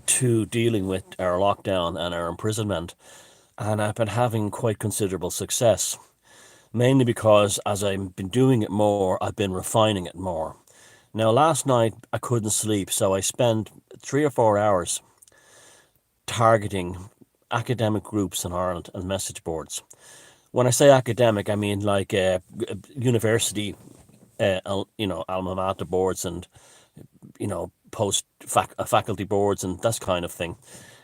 to dealing with our lockdown and our imprisonment, and I've been having quite considerable success. Mainly because as I've been doing it more, I've been refining it more. Now, last night I couldn't sleep, so I spent 3 or 4 hours targeting academic groups in Ireland and message boards. When I say academic, I mean like university, alma mater boards and faculty boards and that kind of thing,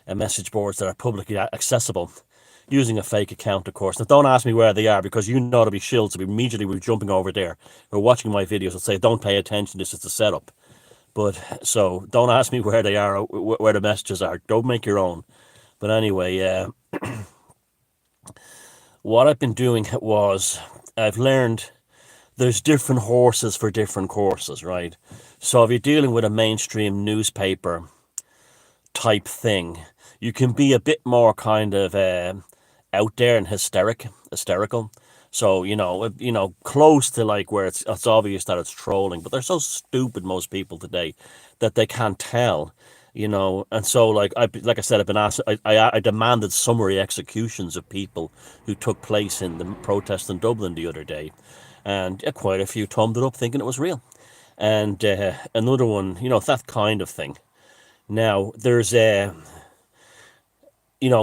and message boards that are publicly accessible using a fake account, of course. Now, don't ask me where they are because you know to be shills to be immediately be jumping over there or watching my videos and say, don't pay attention, this is the setup. But so don't ask me where they are, or where the messages are. Don't make your own. But anyway, what I've been doing was I've learned there's different horses for different courses, right? So if you're dealing with a mainstream newspaper type thing, you can be a bit more kind of out there and hysterical. So close to like where it's obvious that it's trolling, but they're so stupid most people today that they can't tell. And so like I said, I've been asked. I demanded summary executions of people who took place in the protest in Dublin the other day, and quite a few thumbed it up thinking it was real, and another one, that kind of thing. Now there's a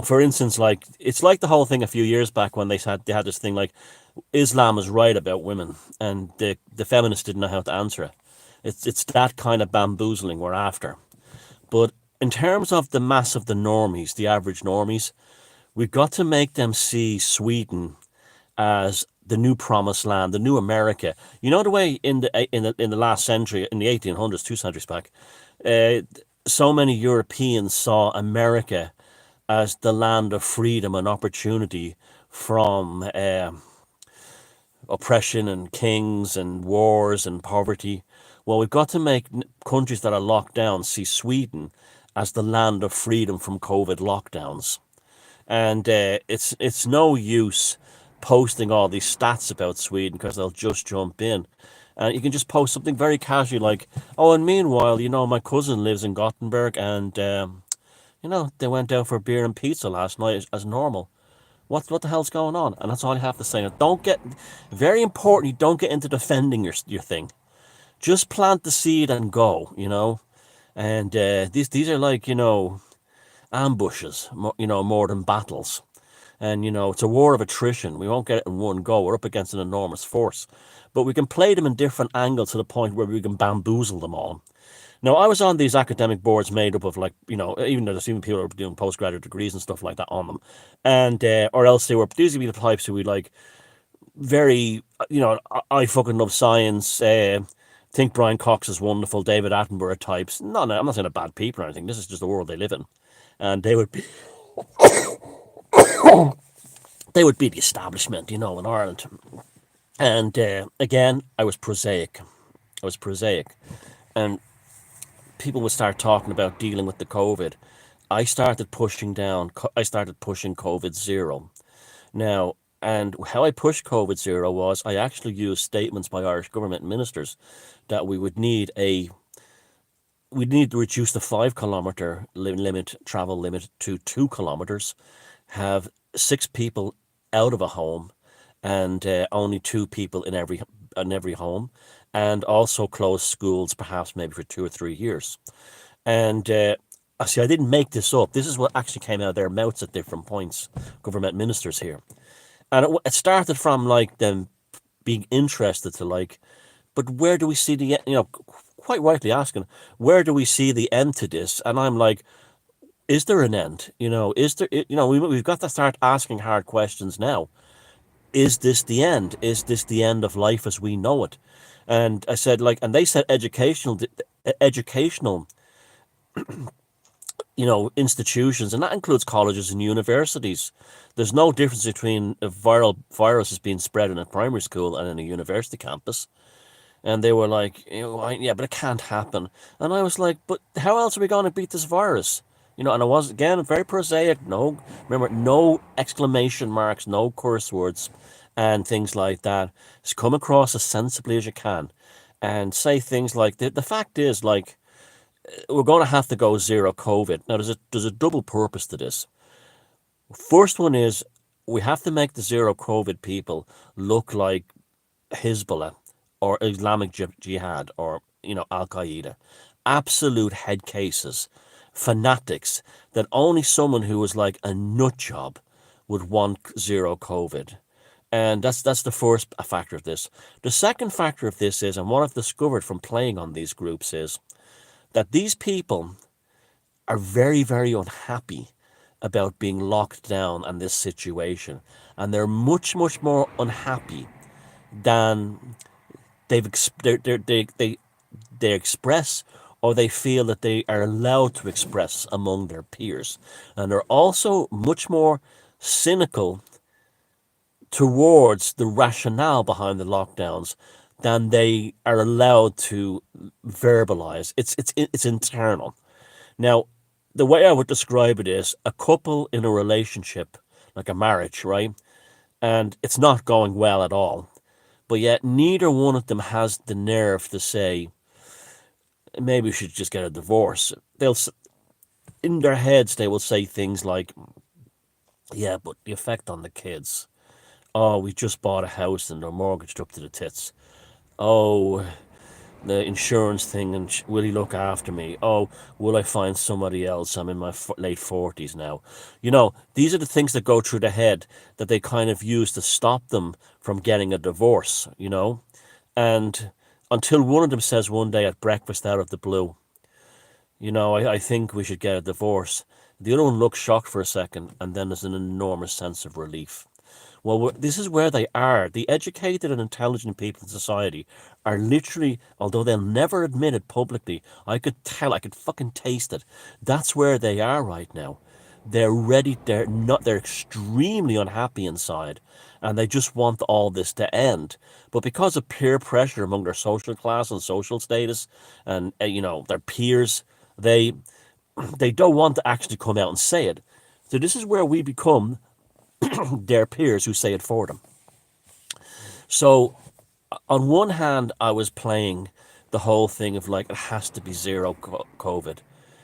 for instance, like it's like the whole thing a few years back when they had this thing like Islam is right about women, and the feminists didn't know how to answer it. It's that kind of bamboozling we're after. But in terms of the mass of the normies, the average normies, we've got to make them see Sweden as the new promised land, the new America. You know the way in the last century, in the 1800s, 2 centuries back, uh, so many Europeans saw America as the land of freedom and opportunity from oppression and kings and wars and poverty. Well, we've got to make countries that are locked down see Sweden as the land of freedom from COVID lockdowns. And it's no use posting all these stats about Sweden because they'll just jump in. And you can just post something very casually like, oh, and meanwhile, my cousin lives in Gothenburg and they went out for beer and pizza last night as normal. What the hell's going on? And that's all I have to say. Now, don't get very important. You don't get into defending your thing. Just plant the seed and go. And these are like ambushes, more than battles. And it's a war of attrition. We won't get it in one go. We're up against an enormous force, but we can play them in different angles to the point where we can bamboozle them all. Now, I was on these academic boards made up of even though there's even people who are doing postgraduate degrees and stuff like that on them, and or else they were these would be the types who would like very I fucking love science. Think Brian Cox is wonderful. David Attenborough types. No, I'm not saying they're bad people or anything. This is just the world they live in, and they would be the establishment, in Ireland. And again, I was prosaic. And people would start talking about dealing with the COVID. I started pushing COVID zero. Now, and how I pushed COVID zero was I actually used statements by Irish government ministers that we need to reduce the 5 kilometer travel limit to 2 kilometers, have 6 people out of a home, and only 2 people in every home, and also close schools perhaps maybe for 2 or 3 years. And I see, I didn't make this up. This is what actually came out of their mouths at different points, government ministers here. And it started from like them being interested to like, but where do we see quite rightly asking, where do we see the end to this? And I'm like, is there an end? Is there, we've got to start asking hard questions now. Is this the end? Is this the end of life as we know it? And I said, like, and they said educational, institutions, and that includes colleges and universities. There's no difference between a viral virus is being spread in a primary school and in a university campus. And they were like, yeah, but it can't happen. And I was like, but how else are we going to beat this virus? And I was, again, very prosaic. Remember, no exclamation marks, no curse words, and things like that. Just come across as sensibly as you can and say things like, the fact is, like, we're going to have to go zero COVID. Now, there's a double purpose to this. First one is we have to make the zero COVID people look like Hezbollah or Islamic Jihad or Al Qaeda, absolute head cases, fanatics that only someone who was like a nut job would want zero COVID. And that's the first factor of this. The second factor of this is, and what I've discovered from playing on these groups is that these people are very, very unhappy about being locked down and this situation. And they're much, much more unhappy than they express or they feel that they are allowed to express among their peers. And they're also much more cynical towards the rationale behind the lockdowns than they are allowed to verbalize. It's internal. Now, the way I would describe it is a couple in a relationship, like a marriage, right? And it's not going well at all. But yet neither one of them has the nerve to say, maybe we should just get a divorce. In their heads, they will say things like, yeah, but the effect on the kids. Oh, we just bought a house and they're mortgaged up to the tits. Oh, the insurance thing, and will he look after me? Oh, will I find somebody else? I'm in my late 40s now. These are the things that go through the head that they kind of use to stop them from getting a divorce. And until one of them says one day at breakfast out of the blue, I think we should get a divorce. The other one looks shocked for a second, and then there's an enormous sense of relief. Well, this is where they are. The educated and intelligent people in society are literally, although they'll never admit it publicly, I could tell, I could fucking taste it. That's where they are right now. They're ready, they're extremely unhappy inside, and they just want all this to end. But because of peer pressure among their social class and social status and, their peers, they, they don't want to actually come out and say it. So this is where we become their peers who say it for them. So, on one hand, I was playing the whole thing of like it has to be zero COVID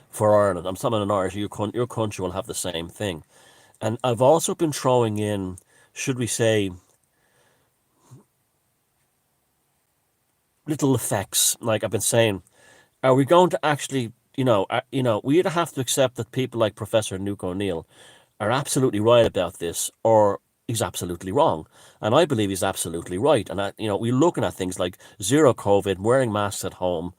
for Ireland. I'm talking in Irish. Your country will have the same thing, and I've also been throwing in, should we say, little effects. Like I've been saying, are we going to actually, we either have to accept that people like Professor Nuke ONeill are absolutely right about this, or he's absolutely wrong. And I believe he's absolutely right. And we're looking at things like zero COVID, wearing masks at home,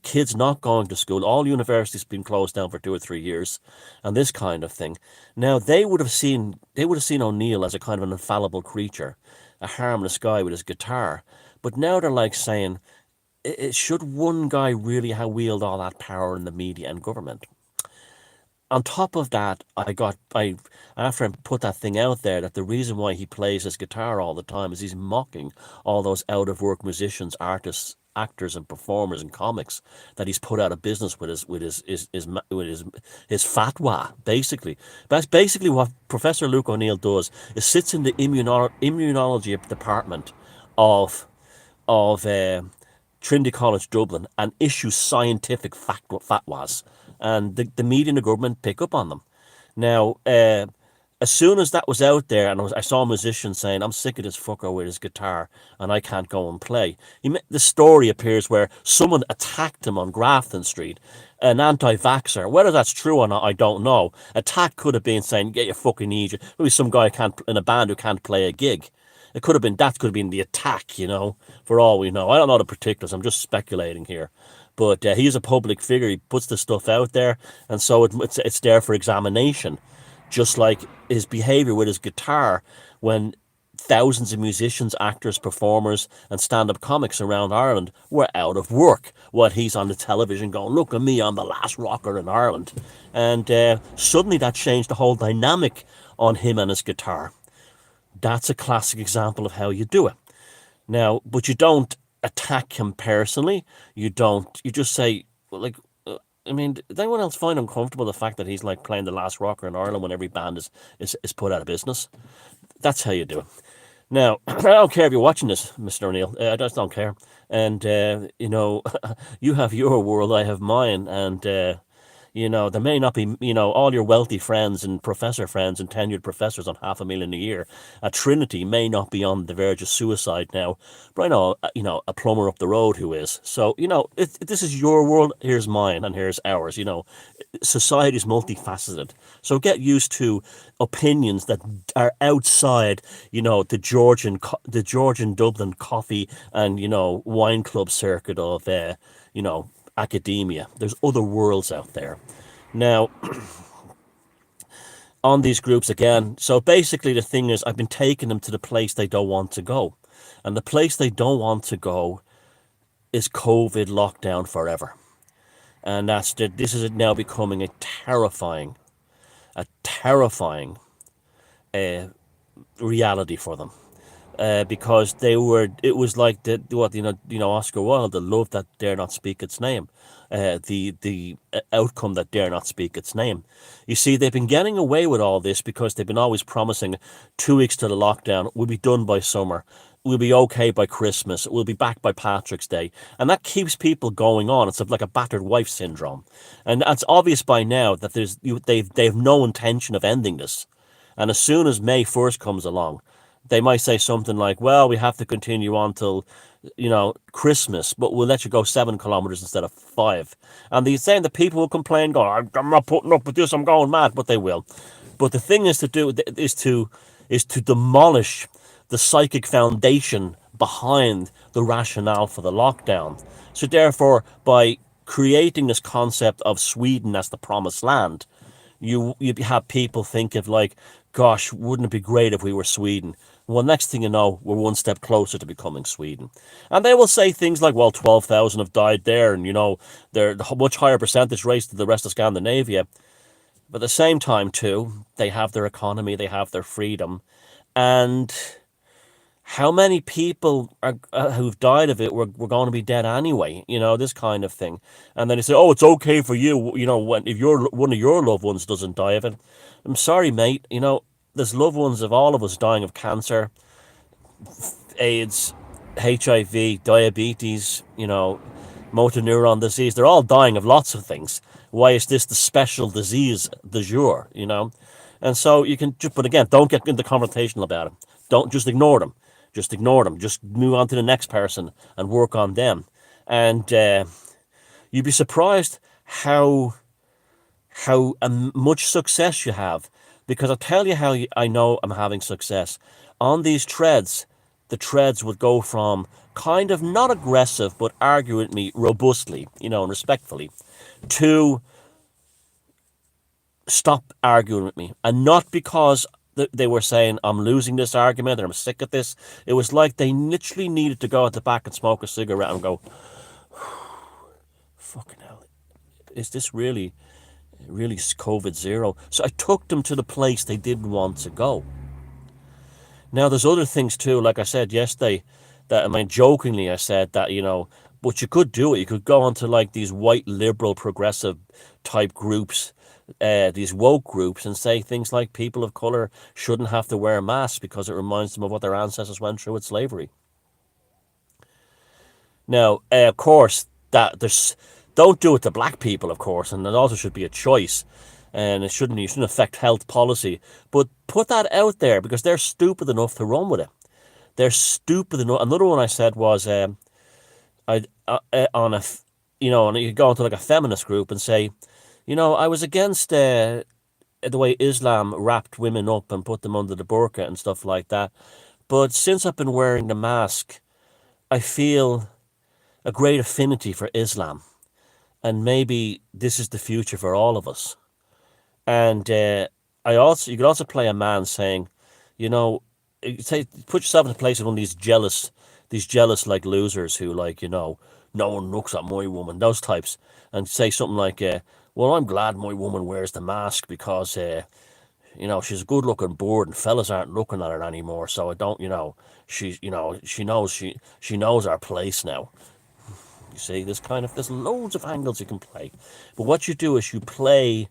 kids not going to school, all universities being closed down for 2 or 3 years, and this kind of thing. Now they would have seen ONeill as a kind of an infallible creature, a harmless guy with his guitar. But now they're like saying, should one guy really have wield all that power in the media and government? On top of that, I after I put that thing out there that the reason why he plays his guitar all the time is he's mocking all those out of work musicians, artists, actors, and performers and comics that he's put out of business with his fatwa. Basically, that's basically what Professor Luke ONeill does. Is sits in the immunology department of of Trinity College Dublin and issue scientific fatwas, and the media and the government pick up on them. Now, as soon as that was out there, and I saw a musician saying, "I'm sick of this fucker with his guitar, and I can't go and play." The story appears where someone attacked him on Grafton Street, an anti-vaxxer. Whether that's true or not, I don't know. Attack could have been saying, "Get your fucking idiot." Maybe some guy can't in a band who can't play a gig. It could have been that could have been the attack, for all we know. I don't know the particulars. I'm just speculating here. But he's a public figure. He puts the stuff out there, and so it's there for examination. Just like his behavior with his guitar when thousands of musicians, actors, performers, and stand-up comics around Ireland were out of work while he's on the television going, "Look at me, I'm the last rocker in Ireland." And suddenly that changed the whole dynamic on him and his guitar. That's a classic example of how you do it. Now, but you don't attack him personally. You don't. You just say, well, like, I mean, does anyone else find uncomfortable the fact that he's like playing the last rocker in Ireland when every band is put out of business? That's how you do it. Now, I don't care if you're watching this, Mr. O'Neill. I just don't care. And, you have your world, I have mine. And, there may not be, all your wealthy friends and professor friends and tenured professors on 500,000 a year at Trinity may not be on the verge of suicide now. But I know, a plumber up the road who is. So, this is your world, here's mine, and here's ours. Society is multifaceted. So get used to opinions that are outside, the Georgian Dublin coffee and wine club circuit of you know academia. There's other worlds out there. Now, on these groups again, so basically the thing is I've been taking them to the place they don't want to go. And the place they don't want to go is COVID lockdown forever. And this is now becoming a terrifying reality for them. Because it was like Oscar Wilde, the love that dare not speak its name, the outcome that dare not speak its name. You see, they've been getting away with all this because they've been always promising 2 weeks to the lockdown, we'll be done by summer, we'll be okay by Christmas, we'll be back by Patrick's Day, and that keeps people going on. It's like a battered wife syndrome, and it's obvious by now that they've no intention of ending this. And as soon as May 1st comes along, they might say something like, well, we have to continue on till, Christmas, but we'll let you go 7 kilometers instead of 5. And the saying that people will complain, go, I'm not putting up with this, I'm going mad, but they will. But the thing is to demolish the psychic foundation behind the rationale for the lockdown. So therefore, by creating this concept of Sweden as the promised land, you have people think of like, gosh, wouldn't it be great if we were Sweden? Well, next thing you know, we're one step closer to becoming Sweden. And they will say things like, well, 12,000 have died there, and they're a much higher percentage rates than the rest of Scandinavia. But at the same time, too, they have their economy, they have their freedom, and how many people who've died of it were going to be dead anyway, this kind of thing. And then they say, oh, it's okay for you, if one of your loved ones doesn't die of it. I'm sorry, mate, there's loved ones of all of us dying of cancer, AIDS, HIV, diabetes, motor neuron disease. They're all dying of lots of things. Why is this the special disease du jour? And so you can, but again, don't get into conversation about it. Don't just ignore them. Just ignore them. Just move on to the next person and work on them. And you'd be surprised how much success you have. Because I'll tell you how I know I'm having success. On these threads, the threads would go from kind of not aggressive, but argue with me robustly, and respectfully, to stop arguing with me. And not because they were saying, I'm losing this argument or I'm sick of this. It was like they literally needed to go at the back and smoke a cigarette and go, fucking hell, is this really COVID zero? So I took them to the place they didn't want to go. Now, there's other things too. Like I said yesterday, jokingly I said that, but you could do it. You could go onto like these white liberal progressive type groups, these woke groups, and say things like people of color shouldn't have to wear masks because it reminds them of what their ancestors went through with slavery. Now, of course, don't do it to black people, of course, and it also should be a choice, and you shouldn't affect health policy. But put that out there because they're stupid enough to run with it. They're stupid enough. Another one I said was, and you could go into like a feminist group and say, I was against the way Islam wrapped women up and put them under the burqa and stuff like that. But since I've been wearing the mask, I feel a great affinity for Islam. And maybe this is the future for all of us. And you could also play a man saying, put yourself in the place of one of these jealous like losers who like, no one looks at my woman, those types, and say something like, well, I'm glad my woman wears the mask because, she's a good looking bird and fellas aren't looking at her anymore. So I don't, she knows our place now. You see, there's loads of angles you can play. But what you do is you play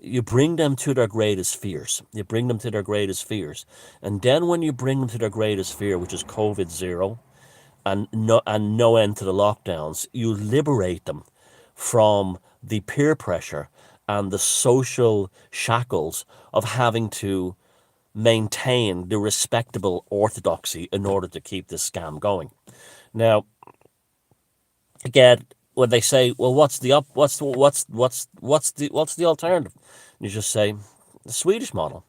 You bring them to their greatest fears. You bring them to their greatest fears. And then when you bring them to their greatest fear, which is COVID zero, and no end to the lockdowns, you liberate them from the peer pressure and the social shackles of having to maintain the respectable orthodoxy in order to keep this scam going. Now, again, when they say, "Well, what's the alternative?" You just say the Swedish model,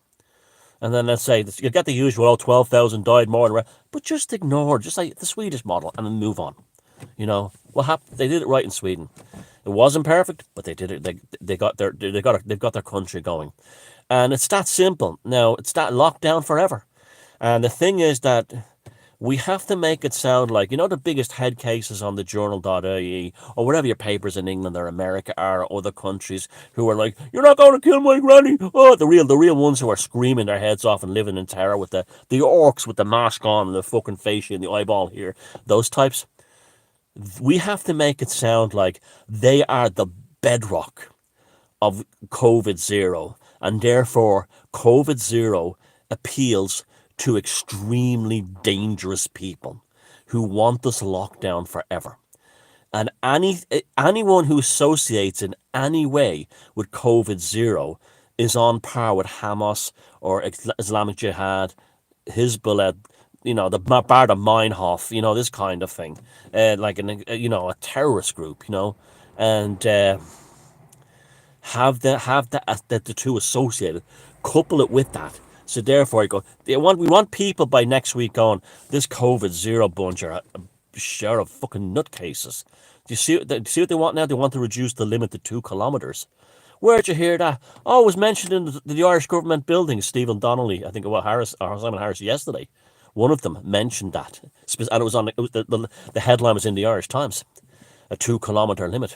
and then let's say you get the usual, "Oh, 12,000 died more," but just ignore, just say the Swedish model, and then move on. What happened? They did it right in Sweden. It wasn't perfect, but they did it. They've got their country going, and it's that simple. Now it's that locked down forever, and the thing is that we have to make it sound like, the biggest head cases on the journal.ie or whatever your papers in England or America are, or other countries who are like, "You're not going to kill my granny." Oh, the real ones who are screaming their heads off and living in terror with the orcs with the mask on and the fucking face and the eyeball here, those types. We have to make it sound like they are the bedrock of COVID zero, and therefore COVID zero appeals to extremely dangerous people who want us locked down forever. And anyone who associates in any way with COVID zero is on par with Hamas or Islamic Jihad, Hezbollah, the Barda Meinhof, this kind of thing, like a terrorist group, and have the two associated, couple it with that. So therefore, we want people by next week going, "This COVID zero bunch are a share of fucking nutcases." Do you see what they want now? They want to reduce the limit to 2 kilometers. Where'd you hear that? Oh, it was mentioned in the Irish government building. Stephen Donnelly, I think it was Harris or Simon Harris yesterday. One of them mentioned that, and the headline was in the Irish Times. A 2 kilometer limit.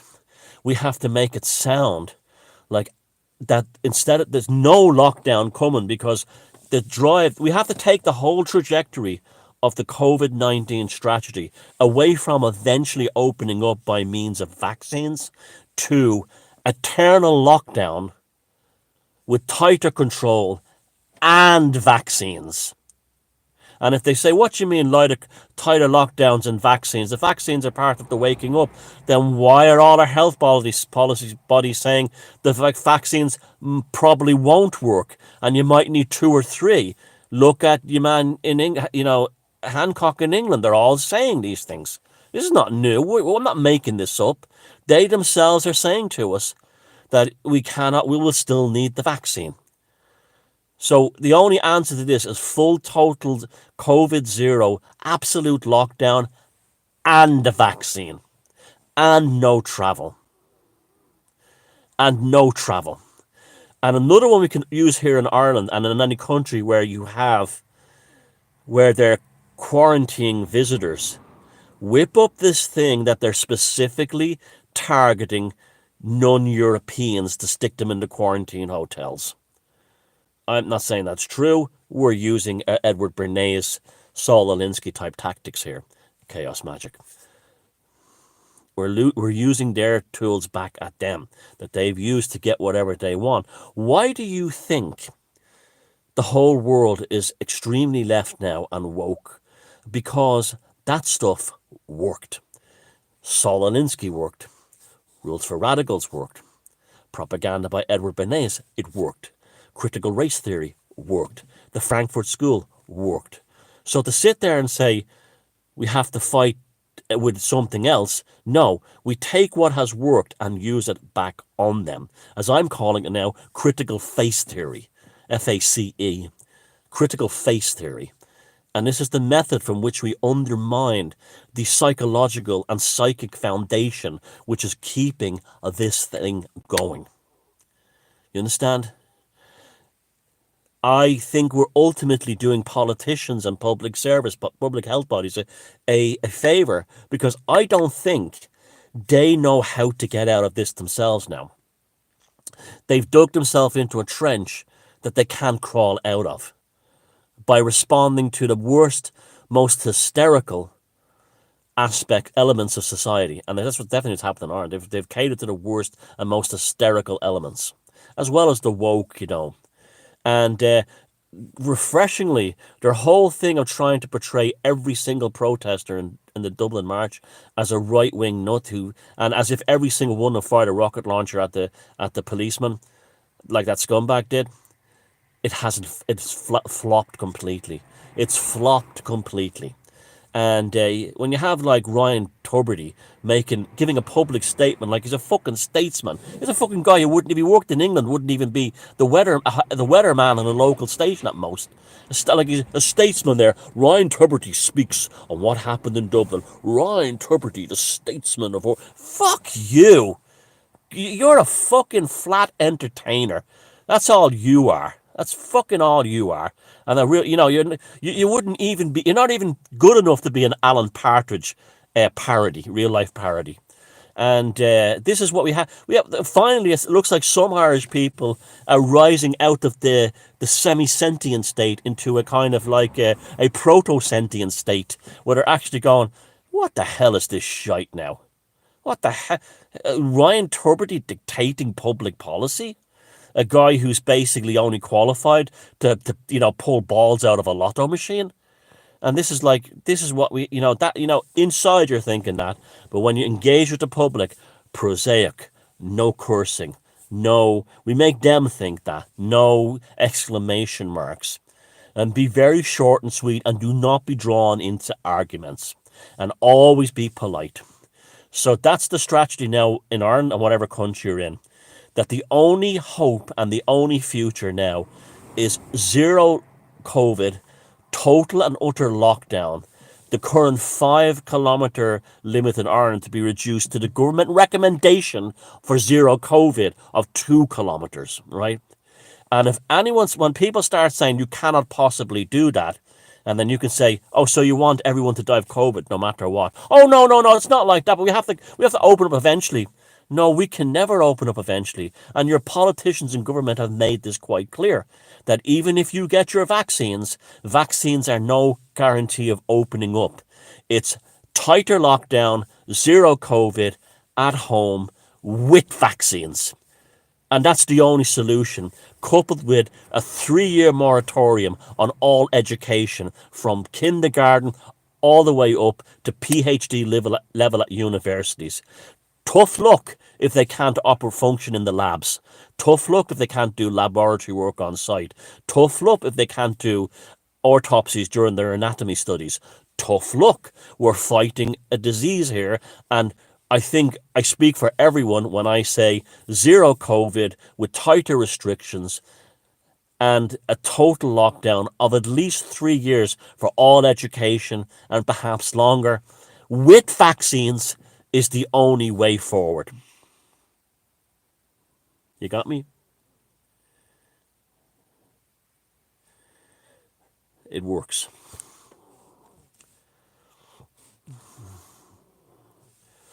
We have to make it sound like that instead of there's no lockdown coming, because we have to take the whole trajectory of the COVID-19 strategy away from eventually opening up by means of vaccines to eternal lockdown with tighter control and vaccines. And if they say, "What do you mean tighter lockdowns and vaccines? The vaccines are part of the waking up." Then why are all our health bodies saying the vaccines probably won't work and you might need 2 or 3? Look at your man in England, Hancock in England. They're all saying these things. This is not new. We're not making this up. They themselves are saying to us that we will still need the vaccine. So the only answer to this is full total COVID zero, absolute lockdown, and the vaccine, and no travel. And no travel. And another one we can use here in Ireland and in any country where they're quarantining visitors, whip up this thing that they're specifically targeting non-Europeans to stick them in the quarantine hotels. I'm not saying that's true. We're using Edward Bernays, Saul Alinsky type tactics here. Chaos magic. We're using their tools back at them that they've used to get whatever they want. Why do you think the whole world is extremely left now and woke? Because that stuff worked. Saul Alinsky worked. Rules for Radicals worked. Propaganda by Edward Bernays, it worked. Critical race theory worked. The Frankfurt School worked. So to sit there and say we have to fight with something else, no, we take what has worked and use it back on them. As I'm calling it now, critical face theory. FACE. Critical face theory. And this is the method from which we undermine the psychological and psychic foundation which is keeping this thing going. You understand? I think we're ultimately doing politicians and public health bodies a favour, because I don't think they know how to get out of this themselves now. They've dug themselves into a trench that they can't crawl out of by responding to the worst, most hysterical elements of society. And that's what definitely has happened in Ireland. They've catered to the worst and most hysterical elements. as well as the woke, And refreshingly, their whole thing of trying to portray every single protester in the Dublin March as a right wing nut and as if every single one of fired a rocket launcher at the policeman, like that scumbag did. It hasn't. It's flopped completely. It's flopped completely. And when you have like Ryan Tubridy giving a public statement like he's a fucking statesman, he's a fucking guy who wouldn't, if he worked in England, wouldn't even be the weatherman on a local station at most. Like he's a statesman there. Ryan Tubridy speaks on what happened in Dublin. Ryan Tubridy, the statesman of fuck you. You're a fucking flat entertainer. That's all you are. That's fucking all you are. And a real, you wouldn't even be. You're not even good enough to be an Alan Partridge parody, real life parody. And this is what we have. Finally. It looks like some Irish people are rising out of the semi-sentient state into a kind of like a proto-sentient state, where they're actually going, "What the hell is this shite now? What the hell? Ryan Tubridy dictating public policy? A guy who's basically only qualified to pull balls out of a lotto machine?" And this is what inside you're thinking that, but when you engage with the public, prosaic, no cursing, no, we make them think that, no exclamation marks, and be very short and sweet, and do not be drawn into arguments, and always be polite. So that's the strategy now in Ireland and whatever country you're in. That the only hope and the only future now is zero COVID, total and utter lockdown. The current 5 kilometre limit in Ireland to be reduced to the government recommendation for zero COVID of 2 kilometres, right? And when people start saying you cannot possibly do that, and then you can say, "Oh, so you want everyone to die of COVID no matter what?" Oh, no, no, no, it's not like that. But we have to open up eventually. No, we can never open up eventually. And your politicians in government have made this quite clear, that even if you get your vaccines are no guarantee of opening up. It's tighter lockdown, zero COVID, at home, with vaccines. And that's the only solution, coupled with a 3-year moratorium on all education from kindergarten all the way up to PhD level at universities. Tough luck if they can't function in the labs. Tough luck if they can't do laboratory work on site. Tough luck if they can't do autopsies during their anatomy studies. Tough luck. We're fighting a disease here, and I think I speak for everyone when I say zero COVID with tighter restrictions and a total lockdown of at least 3 years for all education and perhaps longer with vaccines is the only way forward. You got me? It works.